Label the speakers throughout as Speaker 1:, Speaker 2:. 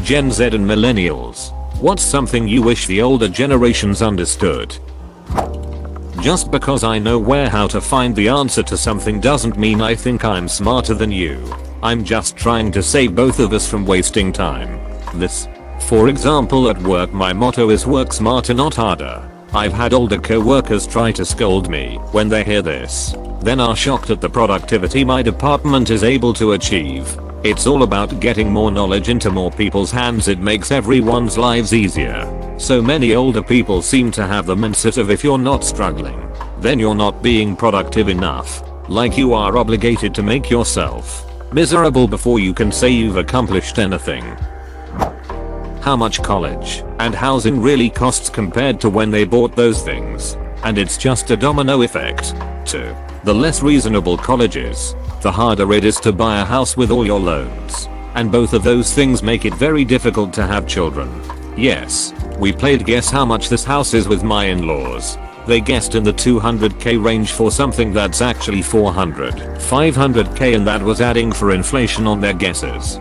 Speaker 1: Gen Z and millennials. What's something you wish the older generations understood? Just because I know how to find the answer to something doesn't mean I think I'm smarter than you. I'm just trying to save both of us from wasting time. For example, at work my motto is work smarter not harder. I've had older co-workers try to scold me when they hear this, then are shocked at the productivity my department is able to achieve. It's all about getting more knowledge into more people's hands. It makes everyone's lives easier. So many older people seem to have the mindset of if you're not struggling, then you're not being productive enough. Like you are obligated to make yourself miserable before you can say you've accomplished anything. How much college and housing really costs compared to when they bought those things. And it's just a domino effect, too. The less reasonable college is, the harder it is to buy a house with all your loans. And both of those things make it very difficult to have children. Yes, we played guess how much this house is with my in-laws. They guessed in the 200k range for something that's actually 400, 500k, and that was adding for inflation on their guesses.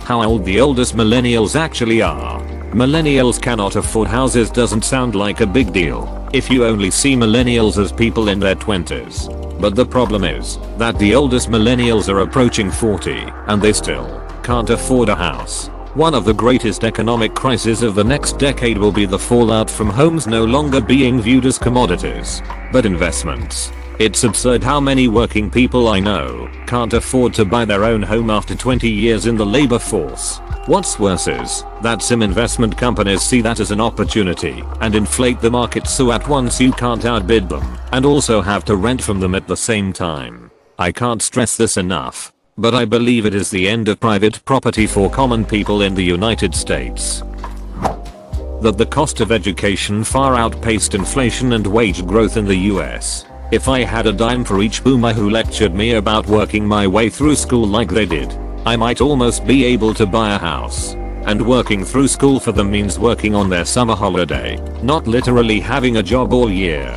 Speaker 1: How old the oldest millennials actually are. Millennials cannot afford houses doesn't sound like a big deal if you only see millennials as people in their 20s. But the problem is that the oldest millennials are approaching 40 and they still can't afford a house. One of the greatest economic crises of the next decade will be the fallout from homes no longer being viewed as commodities, but investments. It's absurd how many working people I know can't afford to buy their own home after 20 years in the labor force. What's worse is that some investment companies see that as an opportunity and inflate the market so at once you can't outbid them and also have to rent from them at the same time. I can't stress this enough, but I believe it is the end of private property for common people in the United States. That the cost of education far outpaced inflation and wage growth in the US. If I had a dime for each boomer who lectured me about working my way through school like they did, I might almost be able to buy a house. And working through school for them means working on their summer holiday, not literally having a job all year.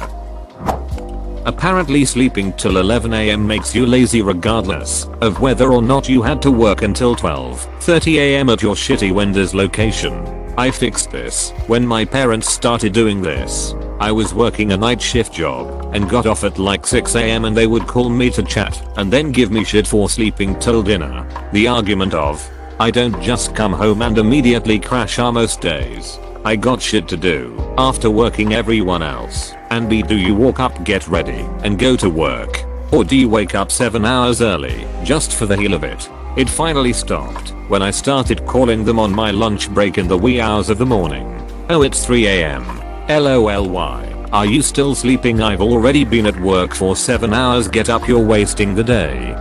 Speaker 1: Apparently sleeping till 11 AM makes you lazy regardless of whether or not you had to work until 12:30 AM at your shitty Wendy's location. I fixed this when my parents started doing this. I was working a night shift job and got off at like 6 AM and they would call me to chat and then give me shit for sleeping till dinner. The argument of, I don't just come home and immediately crash are most days. I got shit to do after working everyone else. And B, do you walk up, get ready, and go to work? Or do you wake up 7 hours early just for the hell of it? It finally stopped when I started calling them on my lunch break in the wee hours of the morning. Oh, it's 3 AM. LOLY. Are you still sleeping? I've already been at work for 7 hours. Get up, you're wasting the day.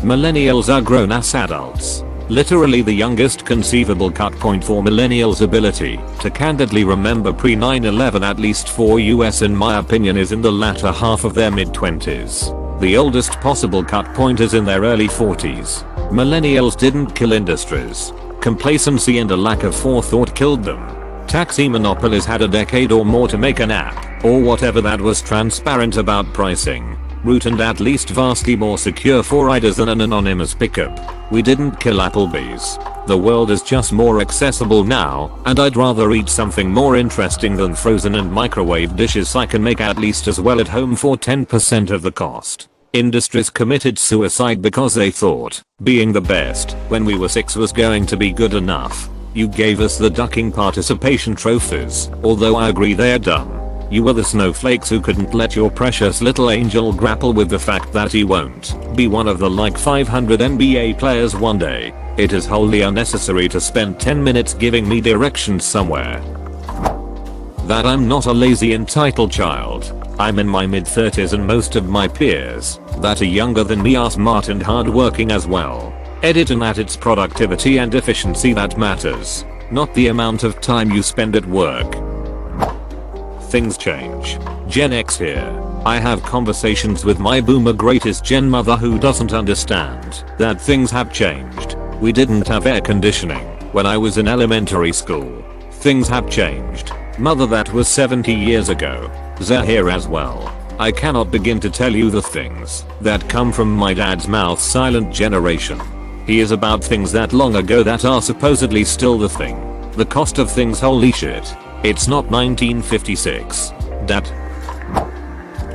Speaker 1: Millennials are grown-ass adults. Literally the youngest conceivable cut point for millennials' ability to candidly remember pre-9/11, at least for US in my opinion, is in the latter half of their mid-20s. The oldest possible cut point is in their early 40s. Millennials didn't kill industries. Complacency and a lack of forethought killed them. Taxi monopolies had a decade or more to make an app, or whatever that was transparent about pricing, route, and at least vastly more secure for riders than an anonymous pickup. We didn't kill Applebee's. The world is just more accessible now, and I'd rather eat something more interesting than frozen and microwave dishes I can make at least as well at home for 10% of the cost. Industries committed suicide because they thought being the best when we were 6 was going to be good enough. You gave us the ducking participation trophies, although I agree they're dumb. You were the snowflakes who couldn't let your precious little angel grapple with the fact that he won't be one of the like 500 NBA players one day. It is wholly unnecessary to spend 10 minutes giving me directions somewhere. That I'm not a lazy entitled child. I'm in my mid-30s and most of my peers that are younger than me are smart and hardworking as well. Edit, and that it's productivity and efficiency that matters, not the amount of time you spend at work. Things change. Gen X here. I have conversations with my boomer greatest gen mother who doesn't understand that things have changed. We didn't have air conditioning when I was in elementary school. Things have changed. Mother, that was 70 years ago. They're here as well. I cannot begin to tell you the things that come from my dad's mouth. Silent generation. He is about things that long ago that are supposedly still the thing. The cost of things, holy shit. It's not 1956. Dat.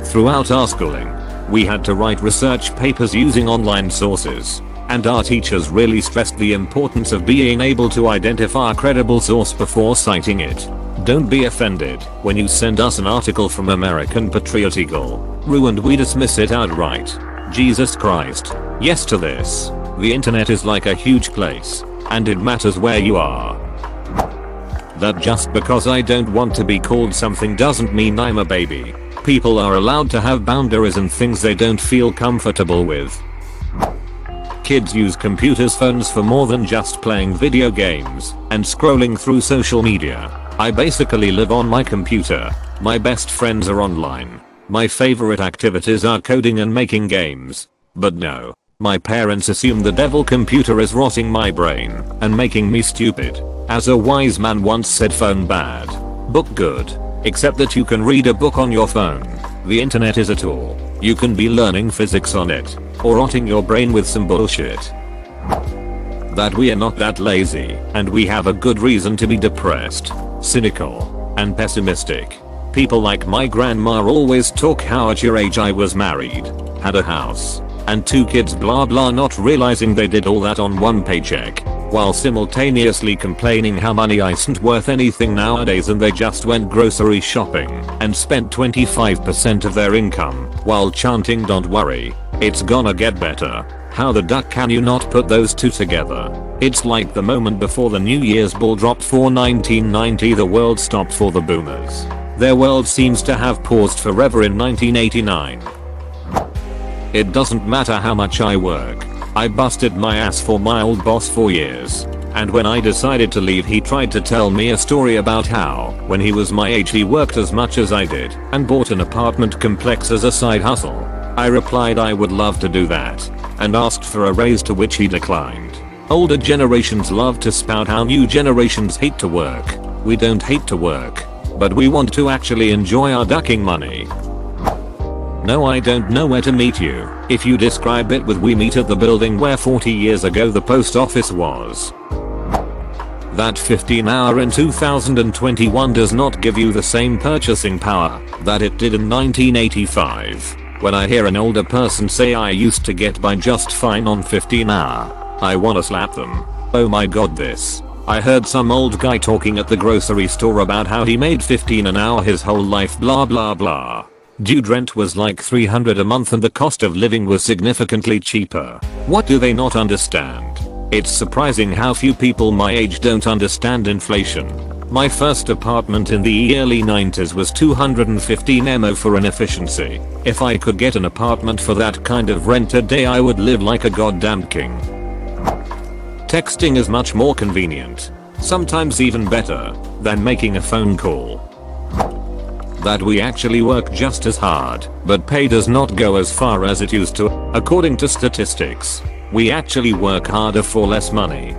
Speaker 1: Throughout our schooling, we had to write research papers using online sources. And our teachers really stressed the importance of being able to identify a credible source before citing it. Don't be offended when you send us an article from American Patriot Eagle. Ruined, we dismiss it outright. Jesus Christ. Yes to this. The internet is like a huge place, and it matters where you are. That just because I don't want to be called something doesn't mean I'm a baby. People are allowed to have boundaries and things they don't feel comfortable with. Kids use computers, phones for more than just playing video games and scrolling through social media. I basically live on my computer. My best friends are online. My favorite activities are coding and making games. But no. My parents assume the devil computer is rotting my brain and making me stupid. As a wise man once said, phone bad, book good. Except that you can read a book on your phone. The internet is a tool. You can be learning physics on it, or rotting your brain with some bullshit. That we are not that lazy, and we have a good reason to be depressed, cynical, and pessimistic. People like my grandma always talk how at your age I was married, had a house, and 2 kids, blah blah, not realizing they did all that on one paycheck, while simultaneously complaining how money isn't worth anything nowadays and they just went grocery shopping and spent 25% of their income while chanting don't worry, it's gonna get better. How the duck can you not put those two together? It's like the moment before the New Year's ball dropped for 1990, the world stopped for the boomers. Their world seems to have paused forever in 1989. It doesn't matter how much I work. I busted my ass for my old boss for years. And when I decided to leave, he tried to tell me a story about how, when he was my age, he worked as much as I did and bought an apartment complex as a side hustle. I replied I would love to do that and asked for a raise, to which he declined. Older generations love to spout how new generations hate to work. We don't hate to work, but we want to actually enjoy our ducking money. No, I don't know where to meet you. If you describe it with we meet at the building where 40 years ago the post office was. That 15 hour in 2021 does not give you the same purchasing power that it did in 1985. When I hear an older person say I used to get by just fine on 15 hour, I wanna slap them. Oh my god, this. I heard some old guy talking at the grocery store about how he made 15 an hour his whole life, blah blah blah. Dude, rent was like $300 a month and the cost of living was significantly cheaper. What do they not understand? It's surprising how few people my age don't understand inflation. My first apartment in the early 90s was $215 MO for an efficiency. If I could get an apartment for that kind of rent today, I would live like a goddamn king. Texting is much more convenient, sometimes even better, than making a phone call. That we actually work just as hard, but pay does not go as far as it used to. According to statistics, we actually work harder for less money.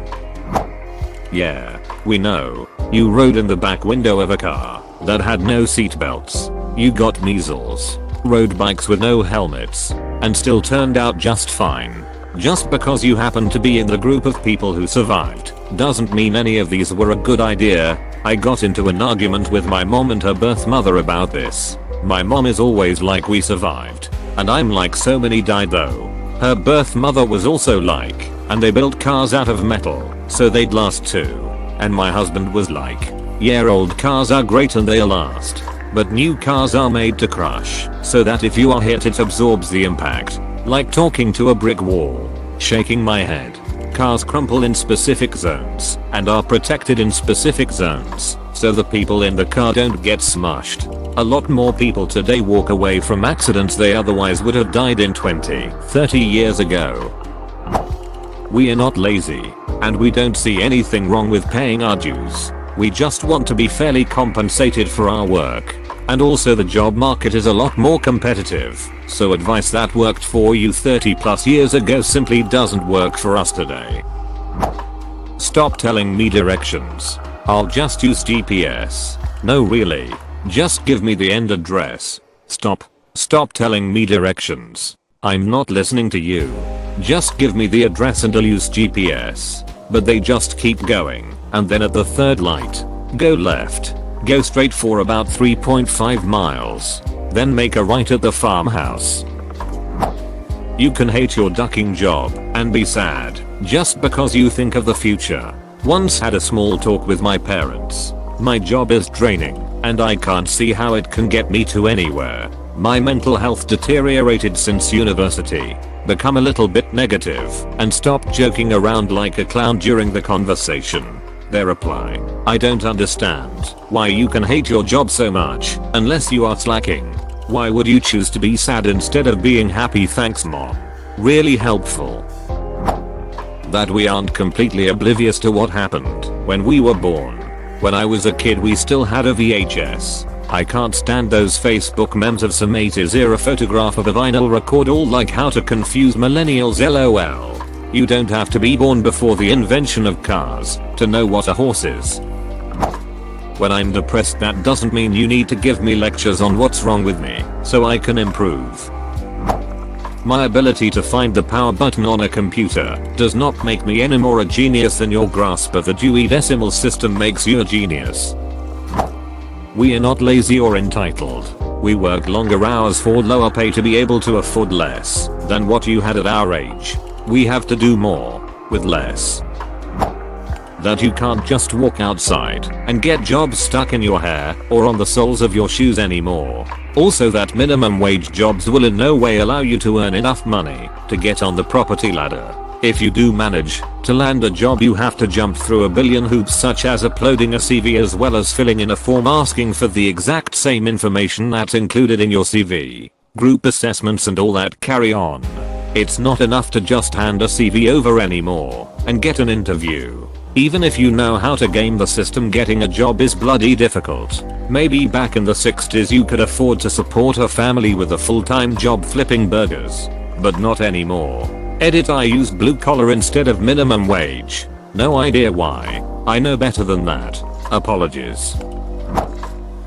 Speaker 1: Yeah, we know. You rode in the back window of a car that had no seatbelts. You got measles, rode bikes with no helmets, and still turned out just fine. Just because you happen to be in the group of people who survived doesn't mean any of these were a good idea. I got into an argument with my mom and her birth mother about this. My mom is always like, we survived. And I'm like, so many died though. Her birth mother was also like, and they built cars out of metal, so they'd last too. And my husband was like, yeah, old cars are great and they'll last. But new cars are made to crush, so that if you are hit it absorbs the impact. Like talking to a brick wall. Shaking my head. Cars crumple in specific zones and are protected in specific zones so the people in the car don't get smushed. A lot more people today walk away from accidents they otherwise would have died in 20, 30 years ago. We are not lazy, and we don't see anything wrong with paying our dues. We just want to be fairly compensated for our work. And also the job market is a lot more competitive, so advice that worked for you 30 plus years ago simply doesn't work for us today. Stop telling me directions. I'll just use GPS. No, really. Just give me the end address. Stop telling me directions. I'm not listening to you. Just give me the address and I'll use GPS. But they just keep going, and then at the third light, go left. Go straight for about 3.5 miles. Then make a right at the farmhouse. You can hate your ducking job and be sad just because you think of the future. Once had a small talk with my parents. My job is draining and I can't see how it can get me to anywhere. My mental health deteriorated since university. Become a little bit negative and stop joking around like a clown during the conversation. Their reply: I don't understand why you can hate your job so much unless you are slacking. Why would you choose to be sad instead of being happy? Thanks mom. Really helpful. That we aren't completely oblivious to what happened when we were born. When I was a kid we still had a VHS. I can't stand those Facebook memes of some 80s era photograph of a vinyl record all like how to confuse millennials lol. You don't have to be born before the invention of cars to know what a horse is. When I'm depressed that doesn't mean you need to give me lectures on what's wrong with me so I can improve. My ability to find the power button on a computer does not make me any more a genius than your grasp of the Dewey Decimal System makes you a genius. We are not lazy or entitled. We work longer hours for lower pay to be able to afford less than what you had at our age. We have to do more with less. That you can't just walk outside and get jobs stuck in your hair or on the soles of your shoes anymore. Also that minimum wage jobs will in no way allow you to earn enough money to get on the property ladder. If you do manage to land a job you have to jump through a billion hoops such as uploading a CV as well as filling in a form asking for the exact same information that's included in your CV, group assessments and all that carry on. It's not enough to just hand a CV over anymore and get an interview. Even if you know how to game the system, getting a job is bloody difficult. Maybe back in the 60s you could afford to support a family with a full-time job flipping burgers. But not anymore. Edit: I use blue collar instead of minimum wage. No idea why. I know better than that. Apologies.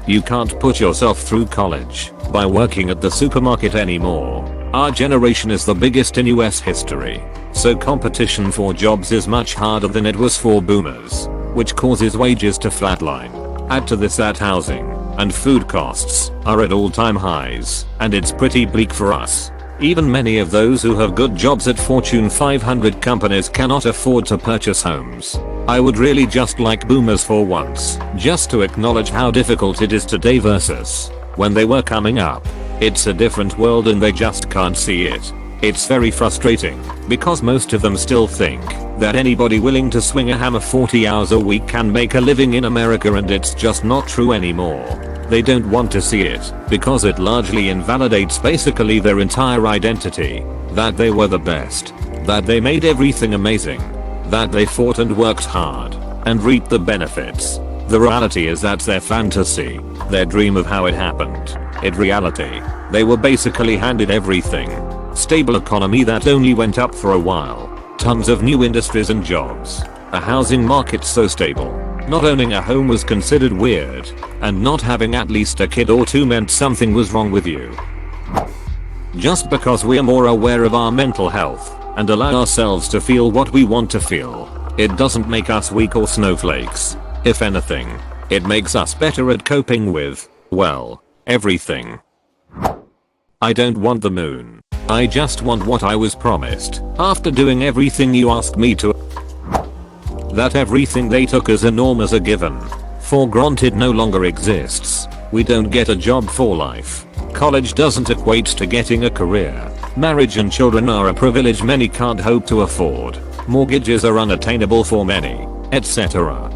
Speaker 1: You can't put yourself through college by working at the supermarket anymore. Our generation is the biggest in US history. So competition for jobs is much harder than it was for boomers, which causes wages to flatline. Add to this that housing and food costs are at all-time highs, and it's pretty bleak for us. Even many of those who have good jobs at Fortune 500 companies cannot afford to purchase homes. I would really just like boomers for once just to acknowledge how difficult it is today versus when they were coming up. It's a different world and they just can't see it. It's very frustrating because most of them still think that anybody willing to swing a hammer 40 hours a week can make a living in America, and it's just not true anymore. They don't want to see it because it largely invalidates basically their entire identity, that they were the best, that they made everything amazing, that they fought and worked hard and reaped the benefits. The reality is that's their fantasy, their dream of how it happened. In reality, they were basically handed everything. Stable economy that only went up for a while. Tons of new industries and jobs. A housing market so stable. Not owning a home was considered weird, and not having at least a kid or two meant something was wrong with you. Just because we're more aware of our mental health and allow ourselves to feel what we want to feel, it doesn't make us weak or snowflakes. If anything, it makes us better at coping with, well, everything. I don't want the moon. I just want what I was promised after doing everything you asked me to. That everything they took as a norm as a given, for granted, no longer exists. We don't get a job for life. College doesn't equate to getting a career. Marriage and children are a privilege many can't hope to afford. Mortgages are unattainable for many, etc.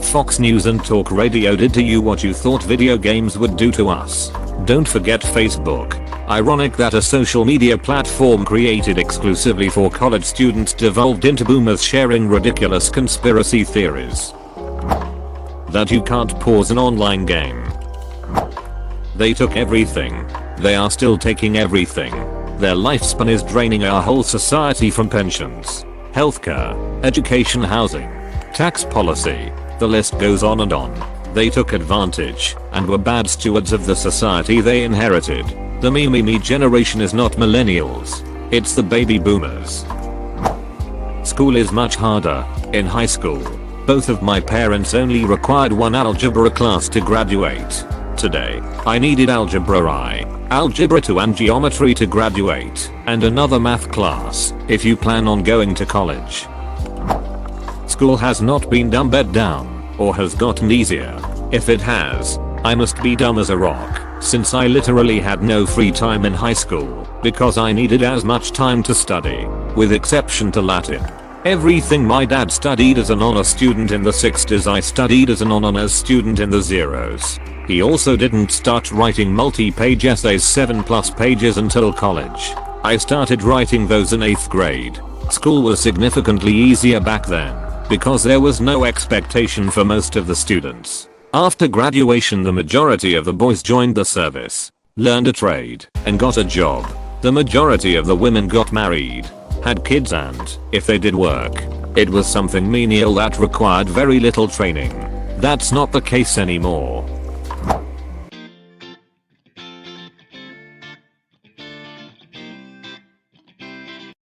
Speaker 1: Fox News and Talk Radio did to you what you thought video games would do to us. Don't forget Facebook. Ironic that a social media platform created exclusively for college students devolved into boomers sharing ridiculous conspiracy theories. That you can't pause an online game. They took everything. They are still taking everything. Their lifespan is draining our whole society from pensions, healthcare, education, housing, tax policy. The list goes on and on. They took advantage and were bad stewards of the society they inherited. The me generation is not millennials. It's the baby boomers. School is much harder. In high school, both of my parents only required one algebra class to graduate. Today, I needed algebra I, algebra 2 and geometry to graduate, and another math class if you plan on going to college. School has not been dumbed down, or has gotten easier. If it has, I must be dumb as a rock, since I literally had no free time in high school, because I needed as much time to study, with exception to Latin. Everything my dad studied as an honor student in the 60s I studied as an honors student in the zeros. He also didn't start writing multi-page essays 7+ pages until college. I started writing those in 8th grade. School was significantly easier back then, because there was no expectation for most of the students. After graduation the majority of the boys joined the service, learned a trade, and got a job. The majority of the women got married, had kids, and, if they did work, it was something menial that required very little training. That's not the case anymore.